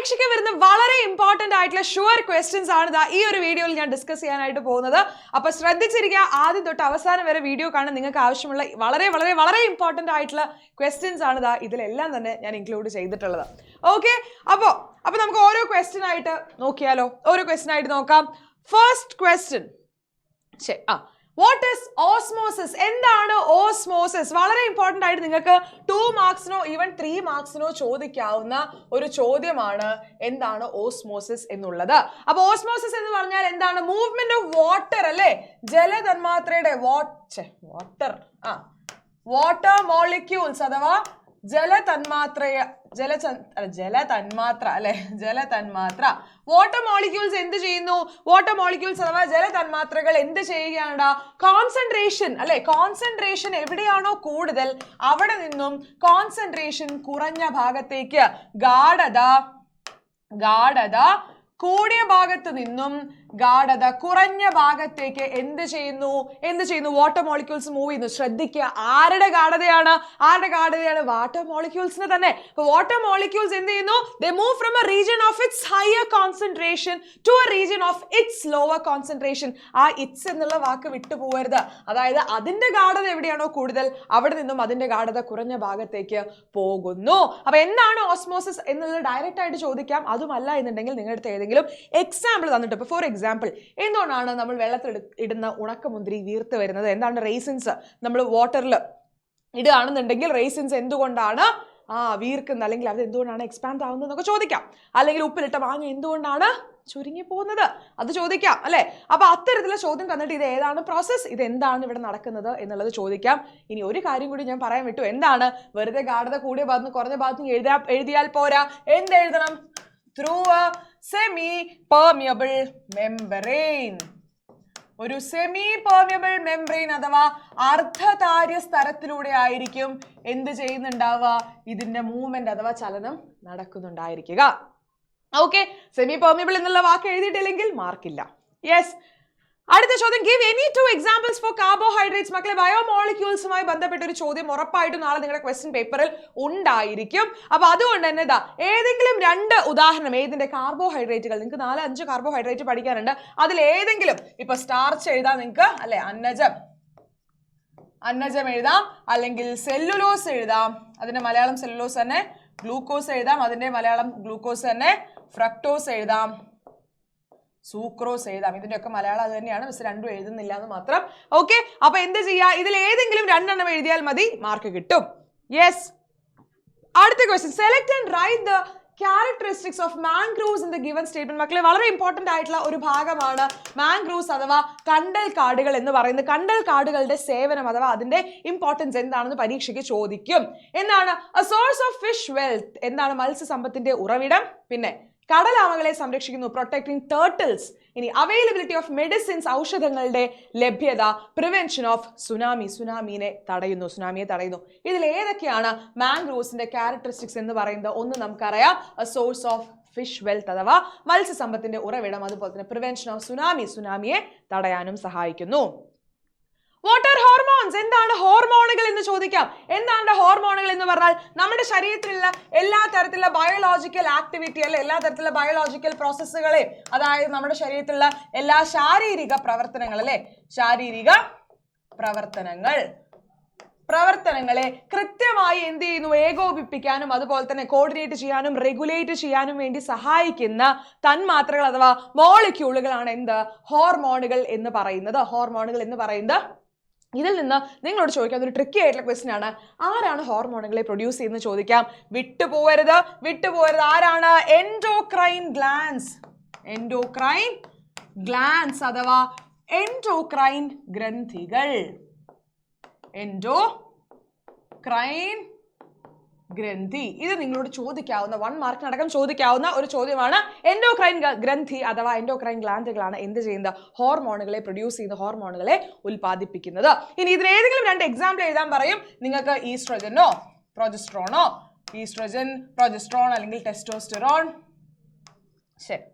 പരീക്ഷയ്ക്ക് വരുന്ന വളരെ ഇമ്പോർട്ടന്റ് ആയിട്ടുള്ള ഷുവർ ക്വസ്റ്റ്യൻസ് ആണ് ഈ ഒരു വീഡിയോയിൽ ഞാൻ ഡിസ്കസ് ചെയ്യാനായിട്ട് പോകുന്നത്. അപ്പൊ ശ്രദ്ധിച്ചിരിക്കുക, ആദ്യം തൊട്ട് അവസാനം വരെ വീഡിയോ കാണാൻ നിങ്ങൾക്ക് ആവശ്യമുള്ള വളരെ വളരെ വളരെ ഇമ്പോർട്ടന്റ് ആയിട്ടുള്ള ക്വസ്റ്റ്യൻസ് ആണ് ഇതിലെല്ലാം തന്നെ ഞാൻ ഇൻക്ലൂഡ് ചെയ്തിട്ടുള്ളത്. ഓക്കെ, അപ്പൊ നമുക്ക് ഓരോ ക്വസ്റ്റ്യൻ ആയിട്ട് നോക്കിയാലോ? ഓരോ ക്വസ്റ്റ്യൻ ആയിട്ട് നോക്കാം. First question, what is osmosis? എന്താണ് ഓസ്മോസിസ്? വളരെ ഇമ്പോർട്ടന്റ് ആയിട്ട് നിങ്ങൾക്ക് 2 മാർക്സിനോ ഈവൻ 3 മാർക്സിനോ ചോദിക്കാവുന്ന ഒരു ചോദ്യമാണ് എന്താണ് ഓസ്മോസിസ് എന്നുള്ളത്. അപ്പൊ ഓസ്മോസിസ് എന്ന് പറഞ്ഞാൽ എന്താണ്? മൂവ്മെന്റ് ഓഫ് വാട്ടർ അല്ലെ, ജലതന്മാത്രയുടെ വാട്ടർ മോളിക്യൂൾസ് അഥവാ ജലതന്മാത്ര വാട്ടർ മോളിക്യൂൾസ് എന്ത് ചെയ്യുന്നു? വാട്ടർ മോളിക്യൂൾസ് അഥവാ ജലതന്മാത്രകൾ എന്ത് ചെയ്യുകയാണ്? കോൺസെൻട്രേഷൻ അല്ലെ, കോൺസെൻട്രേഷൻ എവിടെയാണോ കൂടുതൽ അവിടെ നിന്നും കോൺസെൻട്രേഷൻ കുറഞ്ഞ ഭാഗത്തേക്ക്, ഗാഢത കൂടിയ ഭാഗത്ത് നിന്നും ഗാഢത കുറഞ്ഞ ഭാഗത്തേക്ക് എന്ത് ചെയ്യുന്നു? വാട്ടർ മോളിക്യൂൾസ് മൂവ് ചെയ്യുന്നു. ശ്രദ്ധിക്കുക, ആരുടെ ഗാഢതയാണ്? വാട്ടർ മോളിക്യൂൾസിന് തന്നെ. വാട്ടർ മോളിക്യൂൾസ് എന്ത് ചെയ്യുന്നു? they move from a region of its higher concentration to a region of its lower concentration. ആ ഇറ്റ്സ് എന്നുള്ള വാക്ക് വിട്ടുപോകരുത്. അതായത് അതിന്റെ ഗാഢത എവിടെയാണോ കൂടുതൽ അവിടെ നിന്നും അതിന്റെ ഗാഢത കുറഞ്ഞ ഭാഗത്തേക്ക് പോകുന്നു. അപ്പൊ എന്താണ് ഓസ്മോസിസ് എന്നുള്ളത് ഡയറക്റ്റ് ആയിട്ട് ചോദിക്കാം. അതുമല്ല എന്നുണ്ടെങ്കിൽ നിങ്ങളുടെ അടുത്ത് ഏതെങ്കിലും എക്സാമ്പിൾ തന്നിട്ട്, ഇപ്പൊ ഫോർ എക്സാമ്പിൾ, എന്തുകൊണ്ടാണ് നമ്മൾ വെള്ളത്തിൽ ഇടുന്ന ഉണക്കമുന്തിരി വീർത്ത് വരുന്നത്? എന്താണ് റേസിൻസ് നമ്മൾ വാട്ടറിൽ ഇടുകയാണെന്നുണ്ടെങ്കിൽ റേസിൻസ് എന്തുകൊണ്ടാണ് വീർക്കുന്നത്, അല്ലെങ്കിൽ അത് എന്തുകൊണ്ടാണ് എക്സ്പാൻഡ് ആവുന്നത് എന്നൊക്കെ ചോദിക്കാം. അല്ലെങ്കിൽ ഉപ്പിലിട്ട മാങ്ങ എന്തുകൊണ്ടാണ് ചുരുങ്ങി പോകുന്നത്, അത് ചോദിക്കാം അല്ലെ. അപ്പൊ അത്തരത്തിലുള്ള ചോദ്യം തന്നിട്ട് ഇത് ഏതാണ് പ്രോസസ്, ഇത് എന്താണ് ഇവിടെ നടക്കുന്നത് എന്നുള്ളത് ചോദിക്കാം. ഇനി ഒരു കാര്യം കൂടി ഞാൻ പറയാൻ വിട്ടു. എന്താണ്? വെറുതെ ഗാഢത കൂടിയ ഭാഗത്ത് കുറഞ്ഞ ഭാഗത്ത് എഴുതിയാൽ പോരാ. എന്തെഴുതണം? Through a semi permeable membrane. ഒരു സെമി പെർമിയബിൾ മെംബ്രെയിൻ അഥവാ അർദ്ധതാര്യ സ്തരത്തിലൂടെ ആയിരിക്കും എന്ത് ചെയ്യുന്നുണ്ടാവുക? ഇതിന്റെ മൂവ്മെന്റ് അഥവാ ചലനം നടക്കുന്നുണ്ടായിരിക്കുക. ഓക്കെ, സെമി പെർമിയബിൾ എന്നുള്ള വാക്ക് എഴുതിയിട്ടില്ലെങ്കിൽ മാർക്കില്ല. യെസ്, അടുത്ത ചോദ്യം, give any 2 examples for carbohydrates. മക്കളെ, ബയോമോളിക്യൂൾസുമായി ബന്ധപ്പെട്ട ഒരു ചോദ്യം ഉറപ്പായിട്ടും നാളെ നിങ്ങളുടെ ക്വസ്റ്റ്യൻ പേപ്പറിൽ ഉണ്ടായിരിക്കും. അപ്പൊ അതുകൊണ്ട് തന്നെ ഏതെങ്കിലും 2 ഉദാഹരണം, ഏതിന്റെ കാർബോഹൈഡ്രേറ്റുകൾ, നിങ്ങൾക്ക് 4-5 കാർബോഹൈഡ്രേറ്റ് പഠിക്കാനുണ്ട്. അതിൽ ഏതെങ്കിലും, ഇപ്പൊ സ്റ്റാർച്ച് എഴുതാം നിങ്ങൾക്ക് അല്ലെ, അന്നജം എഴുതാം, അല്ലെങ്കിൽ സെല്ലുലോസ് എഴുതാം, അതിന്റെ മലയാളം സെല്ലുലോസ് തന്നെ. ഗ്ലൂക്കോസ് എഴുതാം, അതിന്റെ മലയാളം ഗ്ലൂക്കോസ് തന്നെ. ഫ്രക്ടോസ് എഴുതാം, സൂക്രോസ് എഴുതാം. ഇതിന്റെയൊക്കെ മലയാളം അത് തന്നെയാണ്, പക്ഷെ 2 എഴുതുന്നില്ല എന്ന് മാത്രം. ഓക്കെ, അപ്പൊ എന്ത് ചെയ്യാ? ഇതിൽ ഏതെങ്കിലും 2 എണ്ണം എഴുതിയാൽ മതി, മാർക്ക് കിട്ടും. യെസ്, അടുത്ത question, select and write the characteristics of mangroves in the given statement. മക്കളെ, വളരെ ഇമ്പോർട്ടന്റ് ആയിട്ടുള്ള ഒരു ഭാഗമാണ് മാൻഗ്രൂവ്സ് അഥവാ കണ്ടൽ കാടുകൾ എന്ന് പറയുന്നത്. കണ്ടൽ കാടുകളുടെ സേവനം അഥവാ അതിന്റെ ഇമ്പോർട്ടൻസ് എന്താണെന്ന് പരീക്ഷയ്ക്ക് ചോദിക്കും. എന്താണ്? A source of fish wealth, എന്താണ്? മത്സ്യസമ്പത്തിന്റെ ഉറവിടം. പിന്നെ കടലാമകളെ സംരക്ഷിക്കുന്നു, പ്രൊട്ടക്ടിങ് ടേർട്ടിൽസ്. ഇനി അവൈലബിലിറ്റി ഓഫ് മെഡിസിൻസ്, ഔഷധങ്ങളുടെ ലഭ്യത. പ്രിവെൻഷൻ ഓഫ് സുനാമിയെ തടയുന്നു. ഇതിൽ ഏതൊക്കെയാണ് മാൻഗ്രൂവ്സിന്റെ ക്യാരക്ടറിസ്റ്റിക്സ് എന്ന് പറയുന്നത്? ഒന്ന് നമുക്കറിയാം, A source of fish wealth അഥവാ മത്സ്യസമ്പത്തിന്റെ ഉറവിടം. അതുപോലെ തന്നെ പ്രിവെൻഷൻ ഓഫ് സുനാമിയെ തടയാനും സഹായിക്കുന്നു. What are hormones? എന്താണ് ഹോർമോണുകൾ എന്ന് ചോദിക്കാം. എന്താണ് ഹോർമോണുകൾ എന്ന് പറഞ്ഞാൽ നമ്മുടെ ശരീരത്തിലുള്ള എല്ലാ തരത്തിലുള്ള ബയോളജിക്കൽ ആക്ടിവിറ്റി അല്ലെ, എല്ലാ തരത്തിലുള്ള ബയോളജിക്കൽ പ്രോസസ്സുകളെ, അതായത് നമ്മുടെ ശരീരത്തിലുള്ള എല്ലാ ശാരീരിക പ്രവർത്തനങ്ങളെ കൃത്യമായി എന്ത് ചെയ്യുന്നു? ഏകോപിപ്പിക്കാനും അതുപോലെ തന്നെ കോർഡിനേറ്റ് ചെയ്യാനും റെഗുലേറ്റ് ചെയ്യാനും വേണ്ടി സഹായിക്കുന്ന തന്മാത്രകൾ അഥവാ മോളിക്യൂളുകളാണ് എന്ത്? ഹോർമോണുകൾ എന്ന് പറയുന്നത്. ഇതിൽ നിന്ന് നിങ്ങളോട് ചോദിക്കാവുന്ന ഒരു ട്രിക്കി ആയിട്ടുള്ള ക്വസ്റ്റ്യൻ ആണ്, ആരാണ് ഹോർമോണുകളെ പ്രൊഡ്യൂസ് ചെയ്യുന്നത് ചോദിക്കാം. വിട്ടുപോകരുത്. ആരാണ്? എൻഡോക്രൈൻ ഗ്ലാൻസ് അഥവാ എൻഡോക്രൈൻ ഗ്രന്ഥികൾ. എൻഡോക്രൈൻ ഗ്രന്ഥി, ഇത് നിങ്ങളോട് ചോദിക്കാവുന്ന 1 മാർക്കിനടക്കം ചോദിക്കാവുന്ന ഒരു ചോദ്യമാണ്. എൻഡോക്രൈൻ ഗ്രന്ഥി അഥവാ എൻഡോക്രൈൻ ഗ്ലാൻഡുകളാണ് എന്ത് ചെയ്യുന്നത്? ഹോർമോണുകളെ പ്രൊഡ്യൂസ് ചെയ്യുന്ന, ഹോർമോണുകളെ ഉൽപ്പാദിപ്പിക്കുന്നത്. ഇനി ഇതിന് ഏതെങ്കിലും 2 എക്സാമ്പിൾ എഴുതാൻ പറയും. നിങ്ങൾക്ക് ഈസ്ട്രജനോ പ്രൊജസ്ട്രോണോ, പ്രൊജസ്ട്രോൺ അല്ലെങ്കിൽ ടെസ്റ്റോസ്റ്റെറോൺ. ശരി,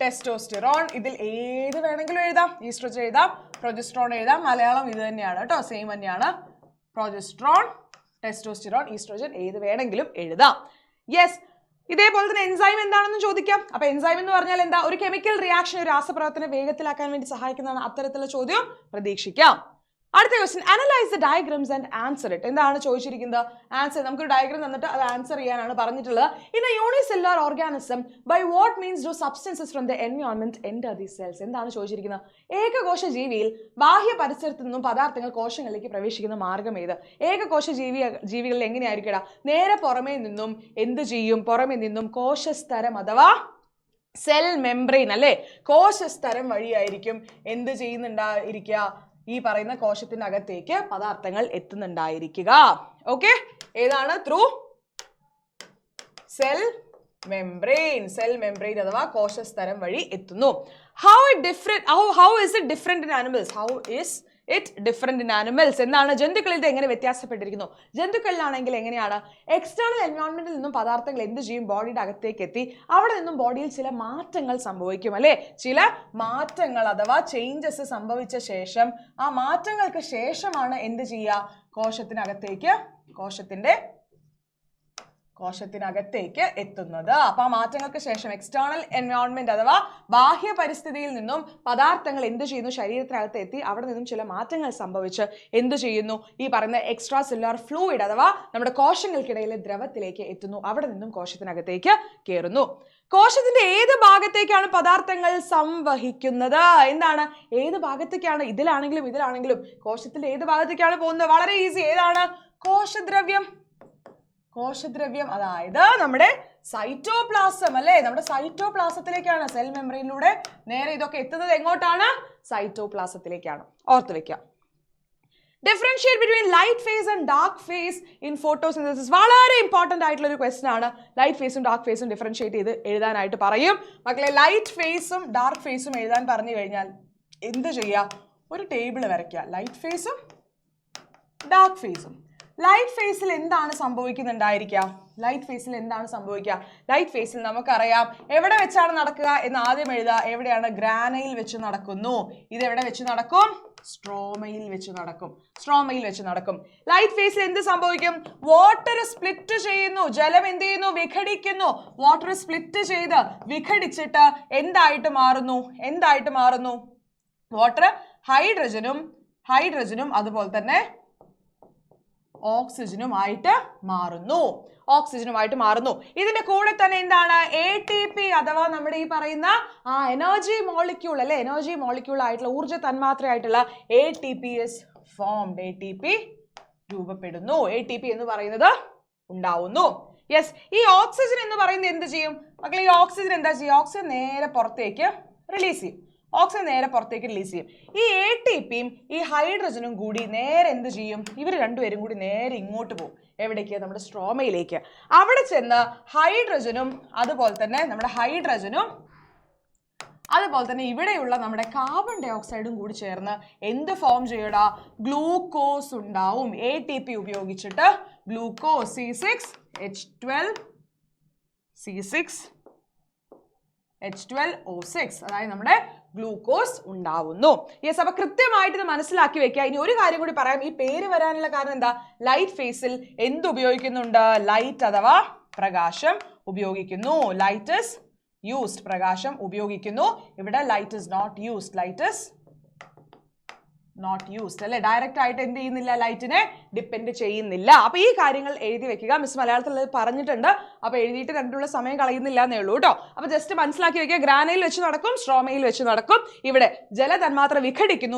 ടെസ്റ്റോസ്റ്റെറോൺ, ഇതിൽ ഏത് വേണമെങ്കിലും എഴുതാം. ഈസ്ട്രജൻ എഴുതാം, പ്രൊജസ്ട്രോൺ എഴുതാം, മലയാളം ഇത് തന്നെയാണ് കേട്ടോ, സെയിം തന്നെയാണ്. പ്രൊജസ്ട്രോൺ, ടെസ്റ്റോസ്റ്റെറോൺ, ഈസ്ട്രോജൻ ഏത് വേണമെങ്കിലും എഴുതാം. യെസ്, ഇതേപോലെ തന്നെ എൻസൈം എന്താണെന്ന് ചോദിക്കാം. അപ്പൊ എൻസൈം എന്ന് പറഞ്ഞാൽ എന്താ? ഒരു കെമിക്കൽ റിയാക്ഷൻ, ഒരു രാസപ്രവർത്തനം വേഗത്തിലാക്കാൻ വേണ്ടി സഹായിക്കുന്നതാണ്. അത്തരത്തിലുള്ള ചോദ്യം പ്രതീക്ഷിക്കാം. അടുത്ത question, analyse the diagrams and answer it. എന്താണ് ചോദിച്ചിരിക്കുന്നത്? ആൻസർ. നമുക്കൊരു ഡയഗ്രം തന്നിട്ട് അത് ആൻസർ ചെയ്യാനാണ് പറഞ്ഞിട്ടുള്ളത്. In a unicellular organism by what means do substances from the environment enter the cells. എന്താണ് ചോദിച്ചിരിക്കുന്നത്? ഏകകോശ ജീവിയിൽ ബാഹ്യ പരിസരത്ത് നിന്നും പദാർത്ഥങ്ങൾ കോശങ്ങളിലേക്ക് പ്രവേശിക്കുന്ന മാർഗം ഏത്? ഏകകോശ ജീവികളിൽ എങ്ങനെയായിരിക്കും? നേരെ പുറമേ നിന്നും എന്ത് ചെയ്യും? പുറമേ നിന്നും കോശസ്തരം അഥവാ സെൽ മെംബ്രെയിൻ അല്ലെ, കോശസ്തരം വഴിയായിരിക്കും എന്ത് ചെയ്യുന്നുണ്ടായിരിക്കുക? ഈ പറയുന്ന കോശത്തിന്റെ അകത്തേക്ക് പദാർത്ഥങ്ങൾ എത്തുന്നുണ്ടായിരിക്കുക. ഓക്കെ, ഏതാണ്? Through cell membrane. Cell membrane അഥവാ കോശസ്തരം വഴി എത്തുന്നു. How is it different in animals? How is it different in animals? എന്താണ്? ജന്തുക്കളിൽ ഇത് എങ്ങനെ വ്യത്യാസപ്പെട്ടിരിക്കുന്നു? ജന്തുക്കളിലാണെങ്കിൽ എങ്ങനെയാണ്? എക്സ്റ്റേണൽ എൻവയോൺമെന്റിൽ നിന്നും പദാർത്ഥങ്ങൾ എന്ത് ചെയ്യും? ബോഡിയുടെ അകത്തേക്ക് എത്തി അവിടെ നിന്നും ബോഡിയിൽ ചില മാറ്റങ്ങൾ സംഭവിക്കും അല്ലെ. ചില മാറ്റങ്ങൾ അഥവാ ചേഞ്ചസ് സംഭവിച്ച ശേഷം ആ മാറ്റങ്ങൾക്ക് ശേഷമാണ് എന്ത് ചെയ്യുക? കോശത്തിനകത്തേക്ക് എത്തുന്നത്. അപ്പൊ ആ മാറ്റങ്ങൾക്ക് ശേഷം എക്സ്റ്റേണൽ എൻവയോൺമെന്റ് അഥവാ ബാഹ്യ പരിസ്ഥിതിയിൽ നിന്നും പദാർത്ഥങ്ങൾ എന്ത് ചെയ്യുന്നു? ശരീരത്തിനകത്ത് എത്തി അവിടെ നിന്നും ചില മാറ്റങ്ങൾ സംഭവിച്ച് എന്ത് ചെയ്യുന്നു? ഈ പറയുന്ന എക്സ്ട്രാ സെല്ലുലാർ ഫ്ലൂയിഡ് അഥവാ നമ്മുടെ കോശങ്ങൾക്കിടയിലെ ദ്രവത്തിലേക്ക് എത്തുന്നു. അവിടെ നിന്നും കോശത്തിനകത്തേക്ക് കയറുന്നു. കോശത്തിന്റെ ഏത് ഭാഗത്തേക്കാണ് പദാർത്ഥങ്ങൾ സംവഹിക്കുന്നത്? എന്താണ്? ഏത് ഭാഗത്തേക്കാണ്? ഇതിലാണെങ്കിലും കോശത്തിന്റെ ഏത് ഭാഗത്തേക്കാണ് പോകുന്നത്? വളരെ ഈസി. ഏതാണ്? കോശദ്രവ്യം. അതായത് നമ്മുടെ സൈറ്റോപ്ലാസം അല്ലെ, നമ്മുടെ സൈറ്റോപ്ലാസത്തിലേക്കാണ്. സെൽ മെംബ്രെയിനിലൂടെ നേരെ ഇതൊക്കെ എത്തുന്നത് എങ്ങോട്ടാണ്? സൈറ്റോപ്ലാസത്തിലേക്കാണ്. ഓർത്ത് വെക്കാം. Differentiate between light face and dark face in photosynthesis. വളരെ ഇമ്പോർട്ടന്റ് ആയിട്ടുള്ള ഒരു ക്വസ്റ്റൻ ആണ്. ലൈറ്റ് ഫേസും ഡാർക്ക് ഫേസും ഡിഫറൻഷിയേറ്റ് ചെയ്ത് എഴുതാനായിട്ട് പറയും. മക്കളെ, ലൈറ്റ് ഫേസും ഡാർക്ക് ഫേസും എഴുതാൻ പറഞ്ഞു കഴിഞ്ഞാൽ എന്ത് ചെയ്യുക? ഒരു ടേബിൾ വരയ്ക്കുക. ലൈറ്റ് ഫേസും ഡാർക്ക് ഫേസും. ലൈറ്റ് ഫേസിൽ എന്താണ് സംഭവിക്കുന്നുണ്ടായിരിക്കുക? ലൈറ്റ് ഫേസിൽ നമുക്കറിയാം എവിടെ വെച്ചാണ് നടക്കുക എന്ന് ആദ്യം എഴുതുക. എവിടെയാണ്? ഗ്രാനയിൽ വെച്ച് നടക്കുന്നു. ഇത് എവിടെ വെച്ച് നടക്കും? സ്ട്രോമയിൽ വെച്ച് നടക്കും. ലൈറ്റ് ഫേസിൽ എന്ത് സംഭവിക്കും? വാട്ടർ സ്പ്ലിറ്റ് ചെയ്യുന്നു. ജലം എന്ത് ചെയ്യുന്നു? വിഘടിക്കുന്നു. വാട്ടർ സ്പ്ലിറ്റ് ചെയ്ത് വിഘടിച്ചിട്ട് എന്തായിട്ട് മാറുന്നു? വാട്ടർ ഹൈഡ്രജനും അതുപോലെ തന്നെ ഓക്സിജനുമായിട്ട് മാറുന്നു. ഇതിന്റെ കൂടെ തന്നെ എന്താണ്? ATP അഥവാ നമ്മുടെ ഈ പറയുന്ന എനർജി മോളിക്യൂൾ അല്ലെ, എനർജി മോളിക്യൂൾ ആയിട്ടുള്ള ഊർജ്ജ തന്മാത്രയായിട്ടുള്ള ATP രൂപപ്പെടുന്നു. ATP എന്ന് പറയുന്നത് ഉണ്ടാവുന്നു. യെസ്, ഈ ഓക്സിജൻ എന്ന് പറയുന്നത് എന്ത് ചെയ്യും മക്കളെ? ഈ ഓക്സിജൻ എന്താ ചെയ്യുക? ഓക്സിജൻ നേരെ പുറത്തേക്ക് റിലീസ് ചെയ്യും. ഈ ATPയും ഈ ഹൈഡ്രജനും കൂടി നേരെ എന്ത് ചെയ്യും? ഇവർ രണ്ടുപേരും കൂടി നേരെ ഇങ്ങോട്ട് പോകും. എവിടേക്ക്? നമ്മുടെ സ്ട്രോമയിലേക്ക്. അവിടെ ചെന്ന് ഹൈഡ്രജനും അതുപോലെ തന്നെ ഇവിടെയുള്ള നമ്മുടെ കാർബൺ ഡൈ ഓക്സൈഡും കൂടി ചേർന്ന് എന്ത് ഫോം ചെയ്യടാ? ഗ്ലൂക്കോസ് ഉണ്ടാവും. ATP ഉപയോഗിച്ചിട്ട് ഗ്ലൂക്കോസ് C6H12O6 അതായത് നമ്മുടെ ഗ്ലൂക്കോസ് ഉണ്ടാവുന്നു. യെസ്, അപ്പൊ കൃത്യമായിട്ട് ഇത് മനസ്സിലാക്കി വെക്കുക. ഇനി ഒരു കാര്യം കൂടി പറയാം. ഈ പേര് വരാനുള്ള കാരണം എന്താ? ലൈറ്റ് ഫേസിൽ എന്ത് ഉപയോഗിക്കുന്നുണ്ട്? ലൈറ്റ് അഥവാ പ്രകാശം ഉപയോഗിക്കുന്നു. Light is used. പ്രകാശം ഉപയോഗിക്കുന്നു. ഇവിടെ ലൈറ്റ് ഇസ് നോട്ട് യൂസ്ഡ് അല്ലെ. ഡയറക്റ്റ് ആയിട്ട് എന്ത് ചെയ്യുന്നില്ല? ലൈറ്റിനെ ഡിപ്പെൻഡ് ചെയ്യുന്നില്ല. അപ്പൊ ഈ കാര്യങ്ങൾ എഴുതി വെക്കുക. മിസ് മലയാളത്തിൽ പറഞ്ഞിട്ടുണ്ട്. അപ്പൊ എഴുതിയിട്ട് രണ്ടുള്ള സമയം കളയുന്നില്ല എന്നേ ഉള്ളൂ കേട്ടോ. അപ്പൊ ജസ്റ്റ് മനസ്സിലാക്കി വെക്കുക. ഗ്രാനയിൽ വെച്ച് നടക്കും, സ്ട്രോമയിൽ വെച്ച് നടക്കും. ഇവിടെ ജലതന്മാത്ര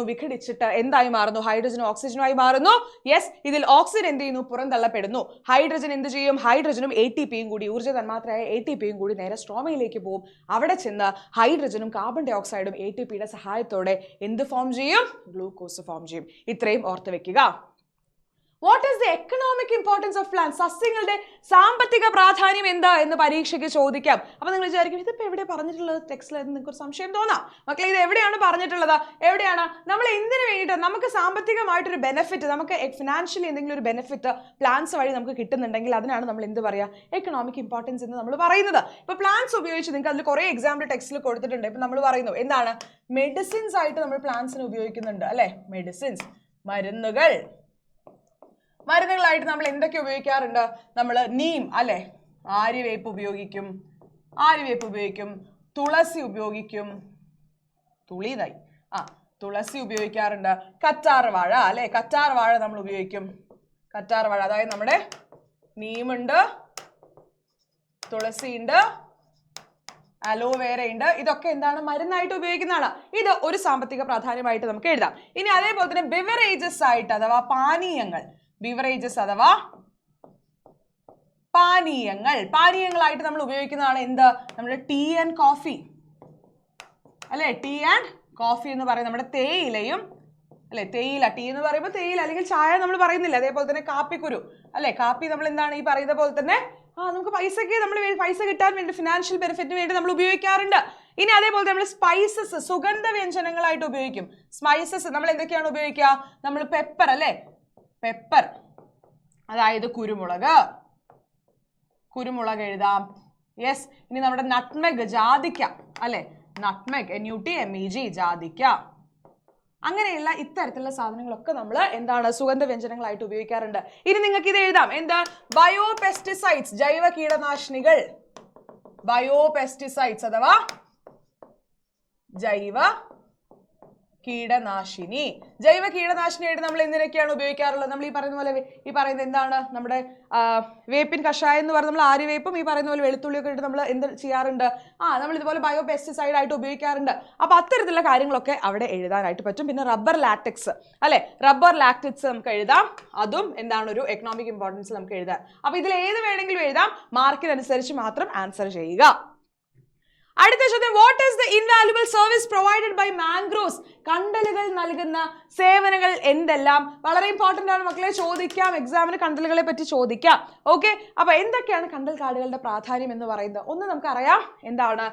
വിഘടിച്ചിട്ട് എന്തായി മാറുന്നു? ഹൈഡ്രജനും ഓക്സിജനുമായി മാറുന്നു. യെസ്, ഇതിൽ ഓക്സിജൻ എന്ത് ചെയ്യുന്നു? പുറന്തള്ളപ്പെടുന്നു. ഹൈഡ്രജൻ എന്ത് ചെയ്യും? ഹൈഡ്രജനും ATPയും കൂടി, ഊർജ്ജ തന്മാത്രയായ ATPയും കൂടി നേരെ സ്ട്രോമയിലേക്ക് പോകും. അവിടെ ചെന്ന് ഹൈഡ്രജനും കാർബൺ ഡൈ ഓക്സൈഡും ATPയുടെ സഹായത്തോടെ എന്ത് ഫോം ചെയ്യും? ഗ്ലൂക്കോസ് ഫോം ചെയ്യും. ഇത്രയും ഓർത്ത് വെക്കുക. What is the economic importance of plants? സസ്യങ്ങളുടെ സാമ്പത്തിക പ്രാധാന്യം എന്താ എന്ന് പരീക്ഷയ്ക്ക് ചോദിക്കാം. അപ്പൊ നിങ്ങൾ വിചാരിക്കും ഇതിപ്പോ എവിടെ പറഞ്ഞിട്ടുള്ളത് ടെക്സ്റ്റിൽ? നിങ്ങൾക്ക് ഒരു സംശയം തോന്നാം. മക്കളെ, ഇത് എവിടെയാണ് പറഞ്ഞിട്ടുള്ളത്? നമ്മൾ എന്തിനു വേണ്ടിയിട്ട്? നമുക്ക് സാമ്പത്തികമായിട്ടൊരു ബെനിഫിറ്റ്, നമുക്ക് ഫിനാൻഷ്യലി എന്തെങ്കിലും ഒരു ബെനിഫിറ്റ് പ്ലാന്റ്സ് വഴി നമുക്ക് കിട്ടുന്നുണ്ടെങ്കിൽ അതിനാണ് നമ്മൾ എന്ത് പറയുക? എക്കണോമിക് ഇമ്പോർട്ടൻസ് എന്ന് നമ്മൾ പറയുന്നത്. ഇപ്പൊ പ്ലാന്റ്സ് ഉപയോഗിച്ച് നിങ്ങൾക്ക് അതിൽ കുറെ എക്സാമ്പിൾ ടെക്സ്റ്റിൽ കൊടുത്തിട്ടുണ്ട്. ഇപ്പൊ നമ്മൾ പറയുന്നു എന്താണ്? മെഡിസിൻസ് ആയിട്ട് നമ്മൾ പ്ലാന്റ്സിനെ ഉപയോഗിക്കുന്നുണ്ട് അല്ലെ. മെഡിസിൻസ്, മരുന്നുകളായിട്ട് നമ്മൾ എന്തൊക്കെ ഉപയോഗിക്കാറുണ്ട്? നമ്മൾ നീം അല്ലെ, ആര്യവേപ്പ് ഉപയോഗിക്കും, ആര്യവേപ്പ് ഉപയോഗിക്കും, തുളസി ഉപയോഗിക്കും, തുളിതായി തുളസി ഉപയോഗിക്കാറുണ്ട്, കറ്റാർ വാഴ അല്ലെ, കറ്റാർ വാഴ നമ്മൾ ഉപയോഗിക്കും, കറ്റാർ വാഴ അതായത് നമ്മുടെ നീമുണ്ട്, തുളസി ഉണ്ട്, അലോവേര ഉണ്ട്, ഇതൊക്കെ എന്താണ് മരുന്നായിട്ട് ഉപയോഗിക്കുന്നതാണ്. ഇത് ഒരു സാമ്പത്തിക പ്രാധാന്യമായിട്ട് നമുക്ക് എഴുതാം. ഇനി അതേപോലെ തന്നെ ബിവറേജസ് ആയിട്ട് അഥവാ പാനീയങ്ങൾ, ബിവറേജസ് അഥവാ പാനീയങ്ങളായിട്ട് നമ്മൾ ഉപയോഗിക്കുന്നതാണ് എന്ത്, നമ്മുടെ ടീ ആൻഡ് കോഫി അല്ലെ, ടീ ആൻഡ് കോഫി എന്ന് പറയുന്നത് നമ്മുടെ തേയിലയും അല്ലെ, തേയില, ടീ എന്ന് പറയുമ്പോൾ തേയില അല്ലെങ്കിൽ ചായ നമ്മൾ പറയുന്നില്ല. അതേപോലെ തന്നെ കാപ്പിക്കുരു അല്ലെ, കാപ്പി നമ്മൾ എന്താണ് ഈ പറയുന്ന പോലെ തന്നെ നമുക്ക് പൈസ കിട്ടാൻ വേണ്ടി ഫിനാൻഷ്യൽ ബെനിഫിറ്റിന് വേണ്ടി നമ്മൾ ഉപയോഗിക്കാറുണ്ട്. ഇനി അതേപോലെ നമ്മൾ സ്പൈസസ്, സുഗന്ധ വ്യഞ്ജനങ്ങളായിട്ട് ഉപയോഗിക്കും. സ്പൈസസ് നമ്മൾ എന്തൊക്കെയാണ് ഉപയോഗിക്കുക, നമ്മൾ പെപ്പർ അല്ലെ, പെപ്പർ അതായത് കുരുമുളക് എഴുതാം. യെസ്. ഇനി നമ്മുടെ നട്ട്മെഗ്, ജാതിക്ക അല്ലെ, നട്ട്മെഗ് NUTMEG, ജാതിക്ക. അങ്ങനെയുള്ള ഇത്തരത്തിലുള്ള സാധനങ്ങളൊക്കെ നമ്മൾ എന്താണ് സുഗന്ധ വ്യഞ്ജനങ്ങളായിട്ട് ഉപയോഗിക്കാറുണ്ട്. ഇനി നിങ്ങൾക്ക് ഇത് എഴുതാം, എന്താ, ബയോ പെസ്റ്റിസൈഡ്സ്, ജൈവ കീടനാശിനികൾ, ബയോ പെസ്റ്റിസൈഡ്സ് അഥവാ ജൈവ കീടനാശിനി. ജൈവ കീടനാശിനിയായിട്ട് നമ്മൾ എന്തിനൊക്കെയാണ് ഉപയോഗിക്കാറുള്ളത്, നമ്മൾ ഈ പറയുന്ന പോലെ ഈ പറയുന്നത് എന്താണ്, നമ്മുടെ വേപ്പിൻ കഷായം എന്ന് പറഞ്ഞാൽ നമ്മൾ ആര്യവേപ്പും ഈ പറയുന്ന പോലെ വെളുത്തുള്ളിയൊക്കെ ഇട്ട് നമ്മൾ എന്ത് ചെയ്യാറുണ്ട്, നമ്മൾ ഇതുപോലെ ബയോ പെസ്റ്റിസൈഡ് ആയിട്ട് ഉപയോഗിക്കാറുണ്ട്. അപ്പൊ അത്തരത്തിലുള്ള കാര്യങ്ങളൊക്കെ അവിടെ എഴുതാനായിട്ട് പറ്റും. പിന്നെ റബ്ബർ ലാറ്റക്സ് അല്ലെ, റബ്ബർ ലാക്റ്റിക്സ് നമുക്ക് എഴുതാം, അതും എന്താണ് ഒരു എക്കണോമിക് ഇമ്പോർട്ടൻസ് നമുക്ക് എഴുതാം. അപ്പൊ ഇതിൽ ഏത് വേണമെങ്കിലും എഴുതാം, മാർക്കിനനുസരിച്ച് മാത്രം ആൻസർ ചെയ്യുക. അടുത്ത ചോദ്യം, what is the invaluable service provided by mangroves, കണ്ടലുകൾ നൽകുന്ന സേവനങ്ങൾ എന്തെല്ലാം? വളരെ ഇമ്പോർട്ടന്റ് ആണ് മക്കളെ, ചോദിക്കാം എക്സാമിന് കണ്ടലുകളെ പറ്റി ചോദിക്കാം. ഓക്കെ, അപ്പൊ എന്തൊക്കെയാണ് കണ്ടൽ കാടുകളുടെ പ്രാധാന്യം എന്ന് പറയുന്നത്? ഒന്ന് നമുക്കറിയാം, എന്താണ്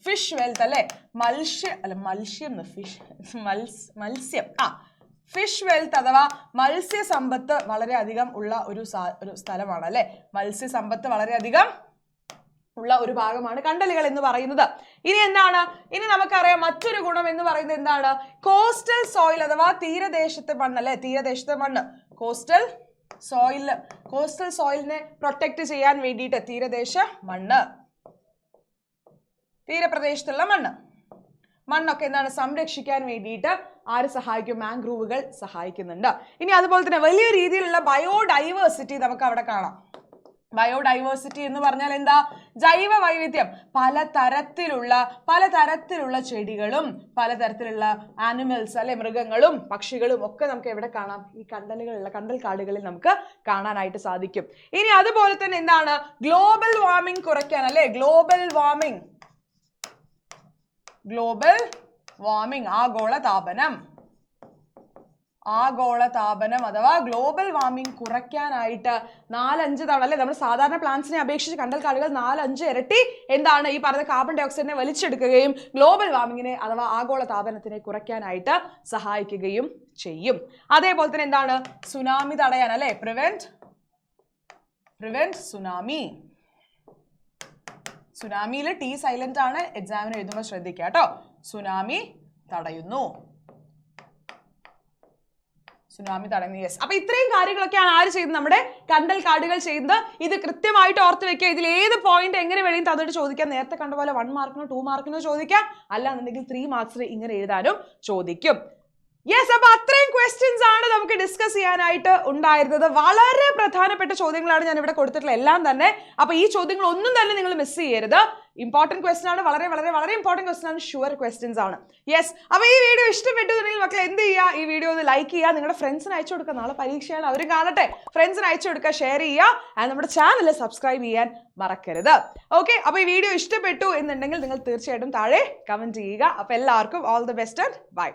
ഫിഷ് വെൽത്ത് അല്ലെ, ഫിഷ് വെൽത്ത് അഥവാ മത്സ്യസമ്പത്ത് വളരെയധികം ഉള്ള ഒരു സ്ഥലമാണ് അല്ലെ, മത്സ്യസമ്പത്ത് വളരെയധികം ഉള്ള ഒരു ഭാഗമാണ് കണ്ടലുകൾ എന്ന് പറയുന്നത്. ഇനി എന്താണ്, ഇനി നമുക്കറിയാം മറ്റൊരു ഗുണം എന്ന് പറയുന്നത് എന്താണ്, കോസ്റ്റൽ സോയിൽ അഥവാ തീരദേശത്തെ മണ്ണ് അല്ലെ, തീരദേശത്തെ മണ്ണ്, കോസ്റ്റൽ സോയിലിനെ പ്രൊട്ടക്ട് ചെയ്യാൻ വേണ്ടിയിട്ട് തീരദേശ മണ്ണ്, തീരപ്രദേശത്തുള്ള മണ്ണൊക്കെ എന്താണ് സംരക്ഷിക്കാൻ വേണ്ടിയിട്ട് ആര് സഹായിക്കും, മാംഗ്രൂവുകൾ സഹായിക്കുന്നുണ്ട്. ഇനി അതുപോലെ തന്നെ വലിയ രീതിയിലുള്ള ബയോഡൈവേഴ്സിറ്റി നമുക്ക് അവിടെ കാണാം. ബയോഡൈവേഴ്സിറ്റി എന്ന് പറഞ്ഞാൽ എന്താ, ജൈവ വൈവിധ്യം, പലതരത്തിലുള്ള ചെടികളും പലതരത്തിലുള്ള ആനിമൽസ് അല്ലെ, മൃഗങ്ങളും പക്ഷികളും ഒക്കെ നമുക്ക് എവിടെ കാണാം, ഈ കണ്ടൽ കാടുകളിൽ നമുക്ക് കാണാനായിട്ട് സാധിക്കും. ഇനി അതുപോലെ തന്നെ എന്താണ്, ഗ്ലോബൽ വാർമിംഗ് കുറയ്ക്കാൻ അല്ലെ, ഗ്ലോബൽ വാർമിംഗ് ആഗോളതാപനം അഥവാ ഗ്ലോബൽ വാർമിംഗ് കുറയ്ക്കാനായിട്ട് 4-5 തവണ അല്ലെ, നമ്മൾ സാധാരണ പ്ലാന്റ്സിനെ അപേക്ഷിച്ച് കണ്ടൽ കാടുകൾ 4-5 ഇരട്ടി എന്താണ് ഈ പറയുന്ന കാർബൺ ഡൈ ഓക്സൈഡിനെ വലിച്ചെടുക്കുകയും ഗ്ലോബൽ വാർമിങ്ങിനെ അഥവാ ആഗോളതാപനത്തിനെ കുറയ്ക്കാനായിട്ട് സഹായിക്കുകയും ചെയ്യും. അതേപോലെ തന്നെ എന്താണ്, സുനാമി തടയാൻ അല്ലെ, പ്രിവെന്റ് സുനാമി. സുനാമിയിൽ ടി സൈലന്റ് ആണ്, എക്സാമിന് എഴുതുമ്പോൾ ശ്രദ്ധിക്കുക കേട്ടോ. സുനാമി തടയുന്നു. യെസ്. അപ്പൊ ഇത്രയും കാര്യങ്ങളൊക്കെയാണ് ആര് ചെയ്യുന്നത്, നമ്മുടെ കണ്ടൽ കാടുകൾ ചെയ്യുന്നത്. ഇത് കൃത്യമായിട്ട് ഓർത്ത് വെക്കുക. ഇതിൽ ഏത് പോയിന്റ് എങ്ങനെ വേണമെങ്കിൽ തന്നിട്ട് ചോദിക്കാം. നേരത്തെ കണ്ട പോലെ 1 മാർക്കിനോ 2 മാർക്കിനോ ചോദിക്കാം, അല്ലാന്നുണ്ടെങ്കിൽ 3 മാർക്സിന് ഇങ്ങനെ എഴുതാനും ചോദിക്കും. യെസ്. അപ്പൊ അത്രയും ക്വസ്റ്റ്യൻസ് ആണ് നമുക്ക് ഡിസ്കസ് ചെയ്യാനായിട്ട് ഉണ്ടായിരുന്നത്. വളരെ പ്രധാനപ്പെട്ട ചോദ്യങ്ങളാണ് ഞാൻ ഇവിടെ കൊടുത്തിട്ടുള്ള എല്ലാം തന്നെ. അപ്പൊ ഈ ചോദ്യങ്ങൾ ഒന്നും തന്നെ നിങ്ങൾ മിസ് ചെയ്യരുത്. ഇമ്പോർട്ടന്റ് ക്വസ്റ്റൻ ആണ്, വളരെ വളരെ വളരെ ഇമ്പോർട്ടന്റ് ക്വസ്റ്റൻ ആണ്, ഷുവർ ക്വസ്റ്റ്യൻസ് ആണ്. യെസ്. അപ്പൊ ഈ വീഡിയോ ഇഷ്ടപ്പെട്ടുണ്ടെങ്കിൽ മക്കൾ എന്ത് ചെയ്യുക, ഈ വീഡിയോ ഒന്ന് ലൈക്ക് ചെയ്യുക, നിങ്ങളുടെ ഫ്രണ്ട്സിന് അയച്ചു കൊടുക്കുക. നാളെ പരീക്ഷയാണ്, അവർ കാണട്ടെ. ഫ്രണ്ട്സിന് അയച്ചു കൊടുക്കുക, ഷെയർ ചെയ്യുക, ആൻഡ് നമ്മുടെ ചാനൽ സബ്സ്ക്രൈബ് ചെയ്യാൻ മറക്കരുത്. ഓക്കെ. അപ്പൊ ഈ വീഡിയോ ഇഷ്ടപ്പെട്ടു എന്നുണ്ടെങ്കിൽ നിങ്ങൾ തീർച്ചയായിട്ടും താഴെ കമന്റ് ചെയ്യുക. അപ്പൊ എല്ലാവർക്കും all the best and by.